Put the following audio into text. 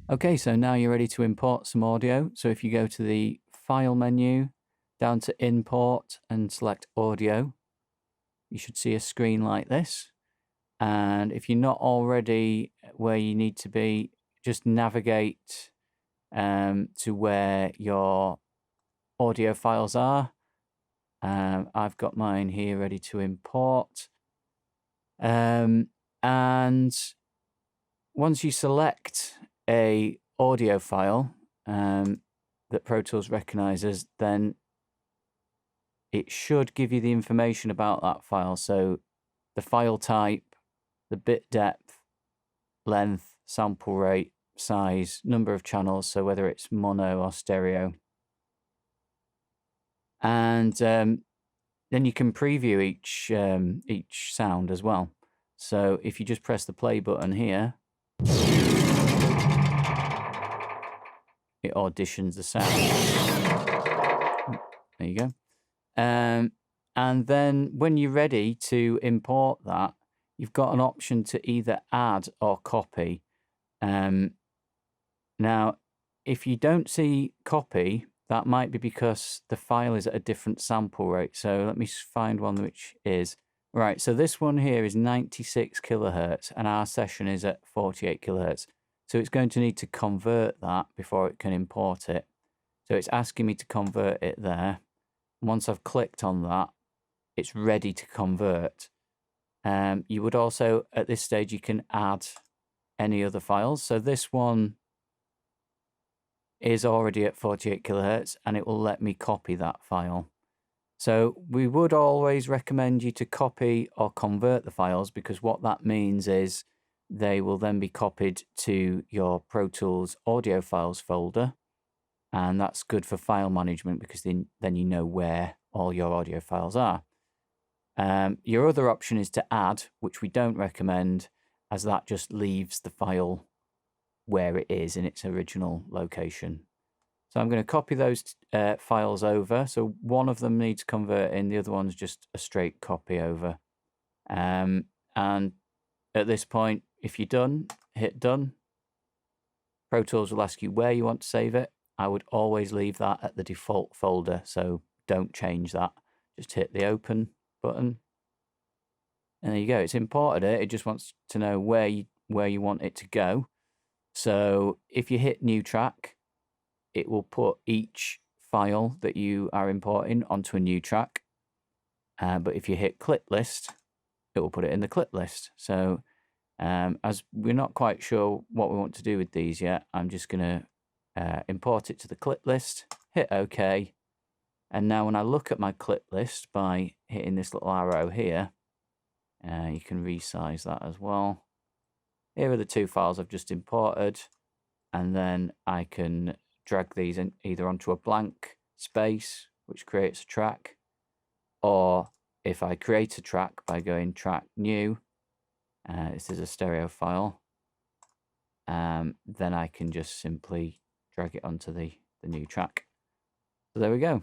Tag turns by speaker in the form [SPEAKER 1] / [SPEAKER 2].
[SPEAKER 1] Okay, so now you're ready to import some audio. So if you go to the File menu, down to Import and select Audio, you should see a screen like this. And if you're not already where you need to be, just navigate to where your audio files are. I've got mine here ready to import. And once you select a audio file that Pro Tools recognizes, then it should give you the information about that file. So the file type, the bit depth, length, sample rate, size, number of channels, so whether it's mono or stereo. And then you can preview each sound as well. So if you just press the play button here, it auditions the sound. There you go. And then when you're ready to import that, you've got an option to either add or copy. Now, if you don't see copy, that might be because the file is at a different sample rate. So let me find one which is. Right, so this one here is 96 kilohertz and our session is at 48 kilohertz. So it's going to need to convert that before it can import it. So it's asking me to convert it there. Once I've clicked on that, it's ready to convert. You would also, at this stage, you can add any other files. So this one is already at 48 kilohertz and it will let me copy that file. So we would always recommend you to copy or convert the files, because what that means is they will then be copied to your Pro Tools audio files folder. And that's good for file management, because then you know where all your audio files are. Your other option is to add, which we don't recommend, as that just leaves the file where it is in its original location. So I'm going to copy those files over. So one of them needs converting, the other one's just a straight copy over. And at this point, if you're done, hit done. Pro Tools will ask you where you want to save it. I would always leave that at the default folder, so don't change that. Just hit the open button. And there you go, it's imported it. It just wants to know where you want it to go. So if you hit new track, it will put each file that you are importing onto a new track. But if you hit clip list, it will put it in the clip list. So as we're not quite sure what we want to do with these yet, I'm just going to import it to the clip list, hit OK. And now when I look at my clip list by hitting this little arrow here, you can resize that as well. Here are the two files I've just imported, and then I can drag these in either onto a blank space, which creates a track, or if I create a track by going track new, this is a stereo file, then I can just simply drag it onto the new track. So there we go.